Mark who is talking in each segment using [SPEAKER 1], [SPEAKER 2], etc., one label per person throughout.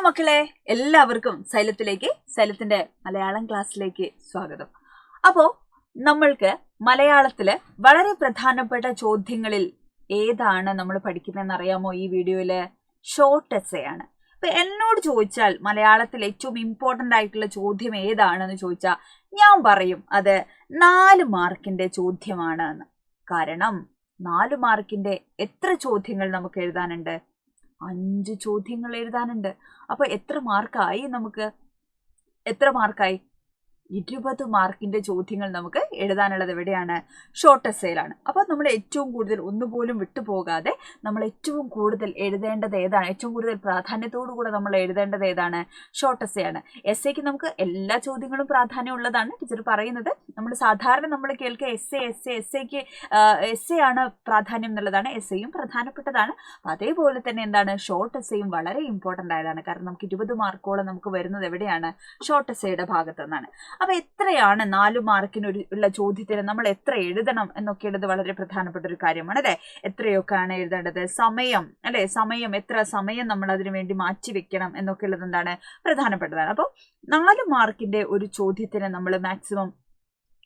[SPEAKER 1] മക്കളെ, എല്ലാവർക്കും സൈലത്തിന്റെ മലയാളം ക്ലാസ്സിലേക്ക് സ്വാഗതം. അപ്പോ നമ്മൾക്ക് മലയാളത്തില് വളരെ പ്രധാനപ്പെട്ട ചോദ്യങ്ങളിൽ ഏതാണ് നമ്മൾ പഠിക്കുന്നതെന്ന് അറിയാമോ? ഈ വീഡിയോയില് ഷോർട്ട് എസ്സേ ആണ്. അപ്പൊ എന്നോട് ചോദിച്ചാൽ മലയാളത്തിൽ ഏറ്റവും ഇമ്പോർട്ടന്റ് ആയിട്ടുള്ള ചോദ്യം ഏതാണെന്ന് ചോദിച്ചാൽ ഞാൻ പറയും അത് 4 മാർക്കിന്റെ ചോദ്യമാണ് എന്ന്. കാരണം 4 മാർക്കിന്റെ എത്ര ചോദ്യങ്ങൾ നമുക്ക് എഴുതാനുണ്ട്? 5 ചോദ്യങ്ങൾ എഴുതാനുണ്ട്. അപ്പൊ എത്ര മാർക്കായി? 20 മാർക്കിന്റെ ചോദ്യങ്ങൾ നമുക്ക് എഴുതാനുള്ളത് എവിടെയാണ്? ഷോർട്ട് എസ്സേയിലാണ്. അപ്പൊ നമ്മൾ ഏറ്റവും കൂടുതൽ ഒന്നുപോലും വിട്ടുപോകാതെ നമ്മൾ ഏറ്റവും കൂടുതൽ എഴുതേണ്ടത് ഏതാണ്? ഏറ്റവും കൂടുതൽ പ്രാധാന്യത്തോടു കൂടെ നമ്മൾ എഴുതേണ്ടത് ഏതാണ്? ഷോർട്ട് എസ്സേ ആണ്. എസ്സേക്ക് നമുക്ക് എല്ലാ ചോദ്യങ്ങളും പ്രാധാന്യം ഉള്ളതാണ് ടീച്ചർ പറയുന്നത്. നമ്മൾ സാധാരണ നമ്മൾ കേൾക്കുക എസ്സേക്ക് എസ്സേ ആണ് പ്രാധാന്യം എന്നുള്ളതാണ്. എസ്സേയും പ്രധാനപ്പെട്ടതാണ്. അതേപോലെ തന്നെ എന്താണ്, ഷോർട്ട് എസ്സേയും വളരെ ഇമ്പോർട്ടന്റ് ആയതാണ്. കാരണം നമുക്ക് 20 മാർക്കോളം നമുക്ക് വരുന്നത് എവിടെയാണ്? ഷോർട്ട് എസ്സേയുടെ ഭാഗത്ത് നിന്നാണ്. അപ്പൊ എത്രയാണ് 4 മാർക്കിന് ഉള്ള ചോദ്യത്തിന് നമ്മൾ എത്ര എഴുതണം എന്നൊക്കെ ഉള്ളത് വളരെ പ്രധാനപ്പെട്ട ഒരു കാര്യമാണ് അല്ലെ. എത്രയൊക്കെയാണ് എഴുതേണ്ടത്? സമയം അല്ലെ, എത്ര സമയം നമ്മൾ അതിനു വേണ്ടി മാറ്റി വെക്കണം എന്നൊക്കെ ഉള്ളത് എന്താണ്, പ്രധാനപ്പെട്ടതാണ്. അപ്പോൾ 4 മാർക്കിന്റെ ഒരു ചോദ്യത്തിന് നമ്മൾ മാക്സിമം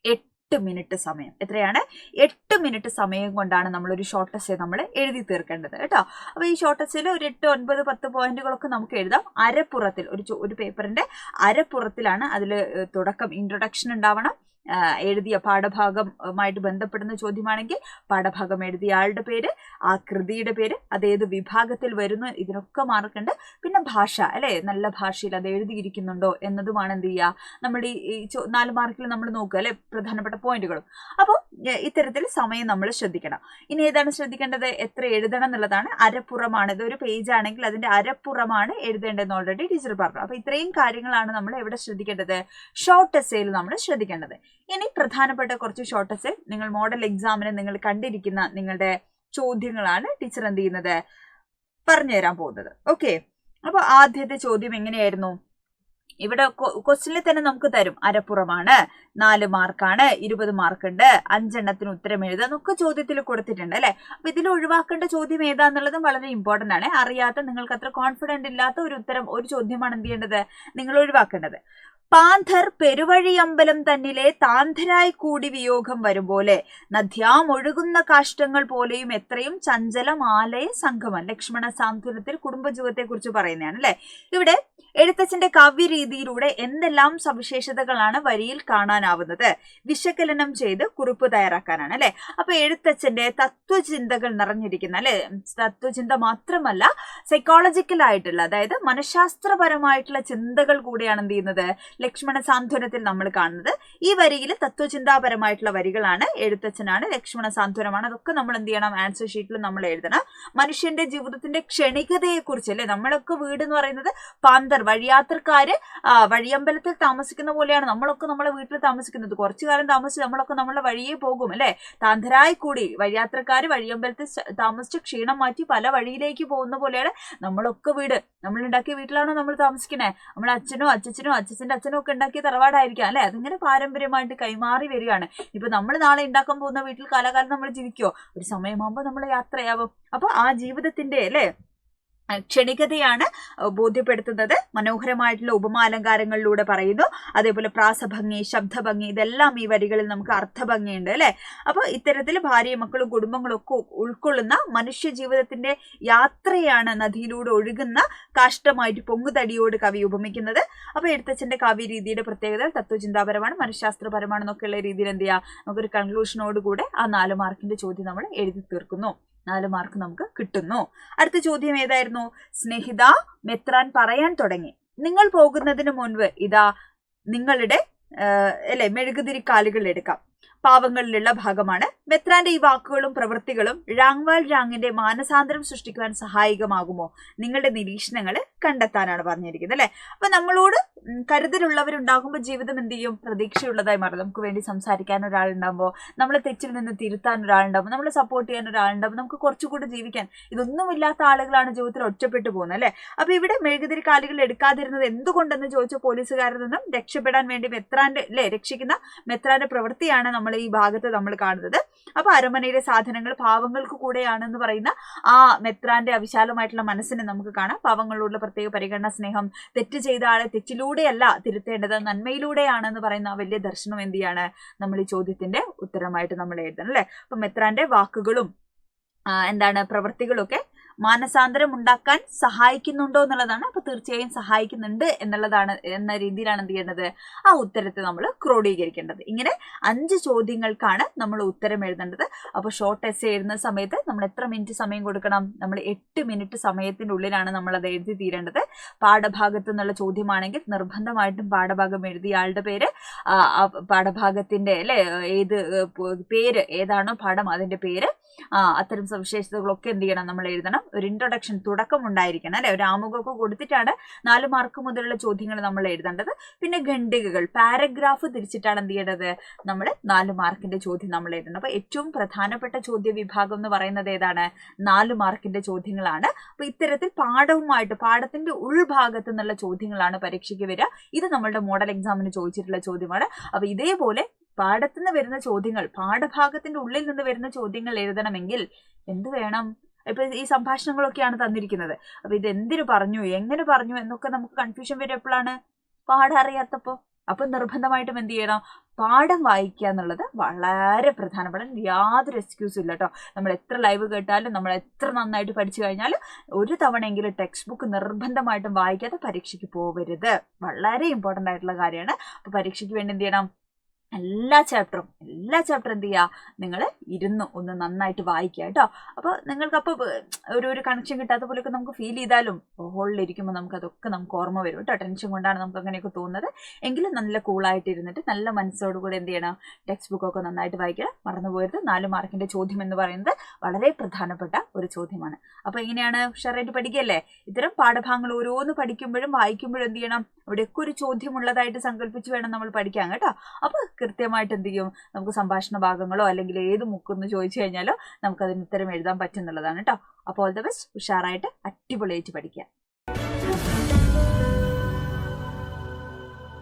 [SPEAKER 1] 8 മിനിറ്റ് സമയം, എത്രയാണ്? 8 മിനിറ്റ് സമയം കൊണ്ടാണ് നമ്മളൊരു ഷോർട്ട് എസ്സേ നമ്മൾ എഴുതി തീർക്കേണ്ടത് കേട്ടോ. അപ്പൊ ഈ ഷോർട്ട് എസ്സേയിൽ ഒരു 8, 9, 10 പോയിന്റുകളൊക്കെ നമുക്ക് എഴുതാം. അരപ്പുറത്തിൽ ഒരു പേപ്പറിന്റെ അരപ്പുറത്തിലാണ് അതിൽ തുടക്കം, ഇൻട്രൊഡക്ഷൻ ഉണ്ടാവണം. എഴുതിയ പാഠഭാഗമായിട്ട് ബന്ധപ്പെടുന്ന ചോദ്യമാണെങ്കിൽ പാഠഭാഗം എഴുതിയ ആളുടെ പേര്, ആ കൃതിയുടെ പേര്, അതേത് വിഭാഗത്തിൽ വരുന്നു, ഇതിനൊക്കെ മാർക്കുണ്ട്. പിന്നെ ഭാഷ അല്ലെ, നല്ല ഭാഷയിൽ അത് എഴുതിയിരിക്കുന്നുണ്ടോ എന്നതുമാണ് എന്ത് ചെയ്യുക, നമ്മുടെ ഈ 4 മാർക്കിൽ നമ്മൾ നോക്കുക അല്ലെ, പ്രധാനപ്പെട്ട പോയിന്റുകളും. അപ്പോൾ ഇത്തരത്തിൽ സമയം നമ്മൾ ശ്രദ്ധിക്കണം. ഇനി ഏതാണ് ശ്രദ്ധിക്കേണ്ടത്? എത്ര എഴുതണം എന്നുള്ളതാണ്. അരപ്പുറമാണ്, ഇതൊരു പേജ് ആണെങ്കിൽ അതിന്റെ അരപ്പുറമാണ് എഴുതേണ്ടതെന്ന് ഓൾറെഡി ടീച്ചർ പറഞ്ഞു. അപ്പൊ ഇത്രയും കാര്യങ്ങളാണ് നമ്മൾ എവിടെ ശ്രദ്ധിക്കേണ്ടത്? ഷോർട്ട് എസ്സേയിൽ നമ്മൾ ശ്രദ്ധിക്കേണ്ടത്. ഇനി പ്രധാനപ്പെട്ട കുറച്ച് ഷോർട്ട് എസ്സേ നിങ്ങൾ മോഡൽ എക്സാമിന് നിങ്ങൾ കണ്ടിരിക്കുന്ന നിങ്ങളുടെ ചോദ്യങ്ങളാണ് ടീച്ചർ എന്ത് ചെയ്യുന്നത്, പറഞ്ഞുതരാൻ പോകുന്നത്. ഓക്കെ, അപ്പൊ ആദ്യത്തെ ചോദ്യം എങ്ങനെയായിരുന്നു? ഇവിടെ ക്വസ്റ്റ്യനിൽ തന്നെ നമുക്ക് തരും, അരപ്പുറമാണ്, 4 മാർക്കാണ്, 20 മാർക്കുണ്ട്, 5 എണ്ണത്തിന് ഉത്തരം എഴുതുക എന്നൊക്കെ ചോദ്യത്തിൽ കൊടുത്തിട്ടുണ്ട് അല്ലെ. അപ്പൊ ഇതിൽ ഒഴിവാക്കേണ്ട ചോദ്യം ഏതാന്നുള്ളതും വളരെ ഇമ്പോർട്ടന്റ് ആണ്. അറിയാത്ത, നിങ്ങൾക്ക് അത്ര കോൺഫിഡന്റ് ഇല്ലാത്ത ഒരു ചോദ്യമാണ് എന്ത് ചെയ്യേണ്ടത്, നിങ്ങൾ ഒഴിവാക്കേണ്ടത്. പാന്ധർ പെരുവഴിയമ്പലം തന്നിലെ താന്ധരായി കൂടി വിയോഗം വരുമ്പോലെ നദ്യാമൊഴുകുന്ന കാഷ്ടങ്ങൾ പോലെയും എത്രയും ചഞ്ചലമാലയ സംഗമം. ലക്ഷ്മണ സാന്ത്വനത്തിൽ കുടുംബജീവിതത്തെ കുറിച്ച് പറയുന്നതാണ് അല്ലെ. ഇവിടെ എഴുത്തച്ഛന്റെ കാവ്യരീതിയിലൂടെ എന്തെല്ലാം സവിശേഷതകളാണ് വരിയിൽ കാണാനാവുന്നത്? വിശകലനം ചെയ്ത് കുറിപ്പ് തയ്യാറാക്കാനാണ് അല്ലെ. അപ്പൊ എഴുത്തച്ഛന്റെ തത്വചിന്തകൾ നിറഞ്ഞിരിക്കുന്ന അല്ലെ, തത്വചിന്ത മാത്രമല്ല സൈക്കോളജിക്കൽ ആയിട്ടുള്ള, അതായത് മനഃശാസ്ത്രപരമായിട്ടുള്ള ചിന്തകൾ കൂടെയാണ് എന്ത് ചെയ്യുന്നത്, ലക്ഷ്മണ സാന്ത്വനത്തിൽ നമ്മൾ കാണുന്നത്. ഈ വരിയിൽ തത്വചിന്താപരമായിട്ടുള്ള വരികളാണ്, എഴുത്തച്ഛനാണ്, ലക്ഷ്മണ സാന്ത്വനമാണ്. അതൊക്കെ നമ്മൾ എന്ത് ചെയ്യണം, ആൻസർ ഷീറ്റിൽ നമ്മൾ എഴുതണം. മനുഷ്യന്റെ ജീവിതത്തിന്റെ ക്ഷണികതയെ കുറിച്ച് അല്ലെ, നമ്മളൊക്കെ വീട് എന്ന് പറയുന്നത് പാന്തർ, വഴിയാത്രക്കാര് വഴിയമ്പലത്തിൽ താമസിക്കുന്ന പോലെയാണ് നമ്മളൊക്കെ നമ്മളെ വീട്ടിൽ താമസിക്കുന്നത്. കുറച്ചു കാലം താമസിച്ച് നമ്മളൊക്കെ നമ്മളെ വഴിയെ പോകും അല്ലെ. താന്തരായി കൂടി വഴിയാത്രക്കാര് വഴിയമ്പലത്തിൽ താമസിച്ച് ക്ഷീണം മാറ്റി പല വഴിയിലേക്ക് പോകുന്ന പോലെയാണ് നമ്മളൊക്കെ വീട്. നമ്മൾ ഉണ്ടാക്കിയ വീട്ടിലാണോ നമ്മൾ താമസിക്കണേ? നമ്മളെ അച്ഛനോ അച്ഛച്ചന്റെ അച്ഛനോ ഒക്കെ ഉണ്ടാക്കിയ തറവാടായിരിക്കാം അല്ലെ. അതിങ്ങനെ പാരമ്പര്യമായിട്ട് കൈമാറി വരികയാണ്. ഇപ്പൊ നമ്മൾ നാളെ ഉണ്ടാക്കാൻ പോകുന്ന വീട്ടിൽ കാലാകാലം നമ്മൾ ജീവിക്കോ? ഒരു സമയമാകുമ്പോൾ നമ്മൾ യാത്രയാവും. അപ്പൊ ആ ജീവിതത്തിന്റെ അല്ലെ ക്ഷണികതയാണ് ബോധ്യപ്പെടുത്തുന്നത്. മനോഹരമായിട്ടുള്ള ഉപമാലങ്കാരങ്ങളിലൂടെ പറയുന്നു. അതേപോലെ പ്രാസഭംഗി, ശബ്ദഭംഗി, ഇതെല്ലാം ഈ വരികളിൽ നമുക്ക് അർത്ഥഭംഗിയുണ്ട് അല്ലെ. അപ്പൊ ഇത്തരത്തിൽ ഭാര്യയും മക്കളും കുടുംബങ്ങളും ഒക്കെ ഉൾക്കൊള്ളുന്ന മനുഷ്യ ജീവിതത്തിന്റെ യാത്രയാണ് നദിയിലൂടെ ഒഴുകുന്ന കാഷ്ടമായിട്ട് പൊങ്ങുതടിയോട് കവി ഉപമിക്കുന്നത്. അപ്പൊ എഴുത്തച്ഛന്റെ കാവ്യരീതിയുടെ പ്രത്യേകത തത്വചിന്താപരമാണ്, മനഃശാസ്ത്രപരമാണെന്നൊക്കെയുള്ള രീതിയിൽ എന്ത് ചെയ്യാം, നമുക്കൊരു കൺക്ലൂഷനോട് കൂടെ ആ 4 മാർക്കിന്റെ ചോദ്യം നമ്മൾ എഴുതി തീർക്കുന്നു. 4 മാർക്ക് നമുക്ക് കിട്ടുന്നു. അടുത്ത ചോദ്യം ഏതായിരുന്നു? സ്നേഹിത, മെത്രാൻ പറയാൻ തുടങ്ങി, നിങ്ങൾ പോകുന്നതിന് മുൻപ് ഇതാ നിങ്ങളുടെ മെഴുകുതിരിക്കാലുകൾ എടുക്കാം. പാവങ്ങളിലുള്ള ഭാഗമാണ്. മെത്രാന്റെ ഈ വാക്കുകളും പ്രവൃത്തികളും ഴാങ്വാൽ ഴാങ്ങിന്റെ മാനസാന്തരം സൃഷ്ടിക്കുവാൻ സഹായകമാകുമോ? നിങ്ങളുടെ നിരീക്ഷണങ്ങൾ കണ്ടെത്താനാണ് പറഞ്ഞിരിക്കുന്നത് അല്ലെ. അപ്പൊ നമ്മളോട് കരുതലുള്ളവരുണ്ടാകുമ്പോൾ ജീവിതം എന്ത് ചെയ്യും, പ്രതീക്ഷയുള്ളതായി മാറും. നമുക്ക് വേണ്ടി സംസാരിക്കാൻ ഒരാളുണ്ടാകുമ്പോൾ, നമ്മളെ തെറ്റിൽ നിന്ന് തിരുത്താൻ ഒരാളുണ്ടാകുമ്പോൾ, നമ്മളെ സപ്പോർട്ട് ചെയ്യാൻ ഒരാളുണ്ടാകുമ്പോൾ നമുക്ക് കുറച്ചുകൂടി ജീവിക്കാൻ. ഇതൊന്നുമില്ലാത്ത ആളുകളാണ് ജീവിതത്തിൽ ഒറ്റപ്പെട്ടു പോകുന്നത് അല്ലെ. അപ്പൊ ഇവിടെ മെഴുകുതിരി കാലുകൾ എടുക്കാതിരുന്നത് എന്തുകൊണ്ടെന്ന് ചോദിച്ച പോലീസുകാരിൽ നിന്നും രക്ഷപ്പെടാൻ വേണ്ടി മെത്രാന്റെ രക്ഷിക്കുന്ന മെത്രാന്റെ പ്രവൃത്തിയാണ് നമ്മൾ ഈ ഭാഗത്ത് നമ്മൾ കാണുന്നത്. അപ്പൊ അരമനയിലെ സാധനങ്ങൾ പാവങ്ങൾക്ക് കൂടെയാണെന്ന് പറയുന്ന ആ മെത്രാന്റെ അവിശാലമായിട്ടുള്ള മനസ്സിനെ നമുക്ക് കാണാം. പാവങ്ങളോടുള്ള പ്രത്യേക പരിഗണന, സ്നേഹം, തെറ്റ് ചെയ്ത ആളെ തെറ്റിലൂടെയല്ല തിരുത്തേണ്ടത്, നന്മയിലൂടെയാണെന്ന് പറയുന്ന ആ വലിയ ദർശനം എന്ത് ചെയ്യാണ് നമ്മൾ ഈ ചോദ്യത്തിന്റെ ഉത്തരമായിട്ട് നമ്മൾ എഴുതണം അല്ലെ. അപ്പൊ മെത്രാന്റെ വാക്കുകളും പ്രവൃത്തികളൊക്കെ മാനസാന്തരം ഉണ്ടാക്കാൻ സഹായിക്കുന്നുണ്ടോ എന്നുള്ളതാണ്. അപ്പൊ തീർച്ചയായും സഹായിക്കുന്നുണ്ട് എന്ന രീതിയിലാണ് എന്ത് ചെയ്യേണ്ടത്, ആ ഉത്തരത്തെ നമ്മൾ ക്രോഡീകരിക്കേണ്ടത്. ഇങ്ങനെ 5 ചോദ്യങ്ങൾക്കാണ് നമ്മൾ ഉത്തരം എഴുതേണ്ടത്. അപ്പൊ ഷോർട്ട് എസ്സേ എഴുതുന്ന സമയത്ത് നമ്മൾ എത്ര മിനിറ്റ് സമയം കൊടുക്കണം? നമ്മൾ 8 മിനിറ്റ് സമയത്തിന്റെ ഉള്ളിലാണ് നമ്മൾ അത് എഴുതി തീരേണ്ടത്. പാഠഭാഗത്ത് നിന്നുള്ള ചോദ്യമാണെങ്കിൽ നിർബന്ധമായിട്ടും പാഠഭാഗം എഴുതിയ ആളുടെ പേര്, പാഠഭാഗത്തിന്റെ ഏത് പേര് ഏതാണോ പാഠം അതിന്റെ പേര്, അത്തരം സവിശേഷതകളൊക്കെ എന്ത് ചെയ്യണം നമ്മൾ എഴുതണം. ഒരു ഇൻട്രൊഡക്ഷൻ, തുടക്കം ഉണ്ടായിരിക്കണം അല്ലെ. ഒരു ആമുഖമൊക്കെ കൊടുത്തിട്ടാണ് 4 മാർക്ക് മുതലുള്ള ചോദ്യങ്ങൾ നമ്മൾ എഴുതേണ്ടത്. പിന്നെ ഖണ്ഡികകൾ, പാരഗ്രാഫ് തിരിച്ചിട്ടാണ് എന്ത് ചെയ്യേണ്ടത്, നമ്മൾ 4 മാർക്കിന്റെ ചോദ്യം നമ്മൾ എഴുതണം. അപ്പൊ ഏറ്റവും പ്രധാനപ്പെട്ട ചോദ്യ വിഭാഗം എന്ന് പറയുന്നത് ഏതാണ്? 4 മാർക്കിന്റെ ചോദ്യങ്ങളാണ്. അപ്പൊ ഇത്തരത്തിൽ പാഠത്തിന്റെ ഉൾഭാഗത്ത് നിന്നുള്ള ചോദ്യങ്ങളാണ് പരീക്ഷയ്ക്ക് വരിക. ഇത് നമ്മളുടെ മോഡൽ എക്സാമിന് ചോദിച്ചിട്ടുള്ള ചോദ്യമാണ്. അപ്പൊ ഇതേപോലെ പാഠത്തുനിന്ന് വരുന്ന ചോദ്യങ്ങൾ, പാഠഭാഗത്തിന്റെ ഉള്ളിൽ നിന്ന് വരുന്ന ചോദ്യങ്ങൾ എഴുതണമെങ്കിൽ എന്ത് വേണം? ഇപ്പൊ ഈ സംഭാഷണങ്ങളൊക്കെയാണ് തന്നിരിക്കുന്നത്. അപ്പൊ ഇത് എന്തിനു പറഞ്ഞു, എങ്ങനെ പറഞ്ഞു എന്നൊക്കെ നമുക്ക് കൺഫ്യൂഷൻ വരും എപ്പോഴാണ്? പാഠം അറിയാത്തപ്പോ. അപ്പൊ നിർബന്ധമായിട്ടും എന്ത് ചെയ്യണം? പാഠം വായിക്കുക എന്നുള്ളത് വളരെ പ്രധാനപ്പെട്ട, യാതൊരു എക്സ്ക്യൂസും ഇല്ല കേട്ടോ. നമ്മൾ എത്ര ലൈവ് കേട്ടാലും, നമ്മൾ എത്ര നന്നായിട്ട് പഠിച്ചു കഴിഞ്ഞാലും ഒരു തവണയെങ്കിലും ടെക്സ്റ്റ് ബുക്ക് നിർബന്ധമായിട്ടും വായിക്കാതെ പരീക്ഷയ്ക്ക് പോകരുത്. വളരെ ഇമ്പോർട്ടൻ്റ് ആയിട്ടുള്ള കാര്യമാണ്. അപ്പൊ പരീക്ഷയ്ക്ക് വേണ്ടി എന്ത് ചെയ്യണം? എല്ലാ ചാപ്റ്ററും എന്ത് ചെയ്യുക, നിങ്ങൾ ഇരുന്ന് ഒന്ന് നന്നായിട്ട് വായിക്കുക കേട്ടോ. അപ്പോൾ നിങ്ങൾക്കപ്പോൾ ഒരു കണക്ഷൻ കിട്ടാത്ത പോലെയൊക്കെ നമുക്ക് ഫീൽ ചെയ്താലും ഹോളിലിരിക്കുമ്പോൾ നമുക്ക് ഓർമ്മ വരും കേട്ടോ. ടെൻഷൻ കൊണ്ടാണ് നമുക്ക് അങ്ങനെയൊക്കെ തോന്നുന്നത്. എങ്കിലും നല്ല കൂളായിട്ട് ഇരുന്നിട്ട് നല്ല മനസ്സോടുകൂടി എന്ത് ചെയ്യണം? ടെക്സ്റ്റ് ബുക്കൊക്കെ നന്നായിട്ട് വായിക്കണം. മറന്നുപോയത് 4 മാർക്കിന്റെ ചോദ്യം എന്ന് പറയുന്നത് വളരെ പ്രധാനപ്പെട്ട ഒരു ചോദ്യമാണ്. അപ്പോൾ എങ്ങനെയാണ്? ഉഷാറായിട്ട് പഠിക്കല്ലേ. ഇത്തരം പാഠഭാഗങ്ങൾ ഓരോന്ന് പഠിക്കുമ്പോഴും വായിക്കുമ്പോഴും എന്ത് ചെയ്യണം? ഇവിടെയൊക്കെ ഒരു ചോദ്യം ഉള്ളതായിട്ട് സങ്കല്പിച്ച് വേണം നമ്മൾ പഠിക്കാൻ കേട്ടോ. അപ്പോൾ കൃത്യമായിട്ട് എന്ത് ചെയ്യും? നമുക്ക് സംഭാഷണ ഭാഗങ്ങളോ അല്ലെങ്കിൽ ഏത് മുക്കെന്ന് ചോദിച്ചു കഴിഞ്ഞാലോ നമുക്കതിന് ഉത്തരം എഴുതാൻ പറ്റുന്നുള്ളതാണ് കേട്ടോ. അപ്പോൾ ഓൾ ദ ബെസ്റ്റ്. ഉഷാറായിട്ട് അടിപൊളിയായിട്ട് പഠിക്കുക.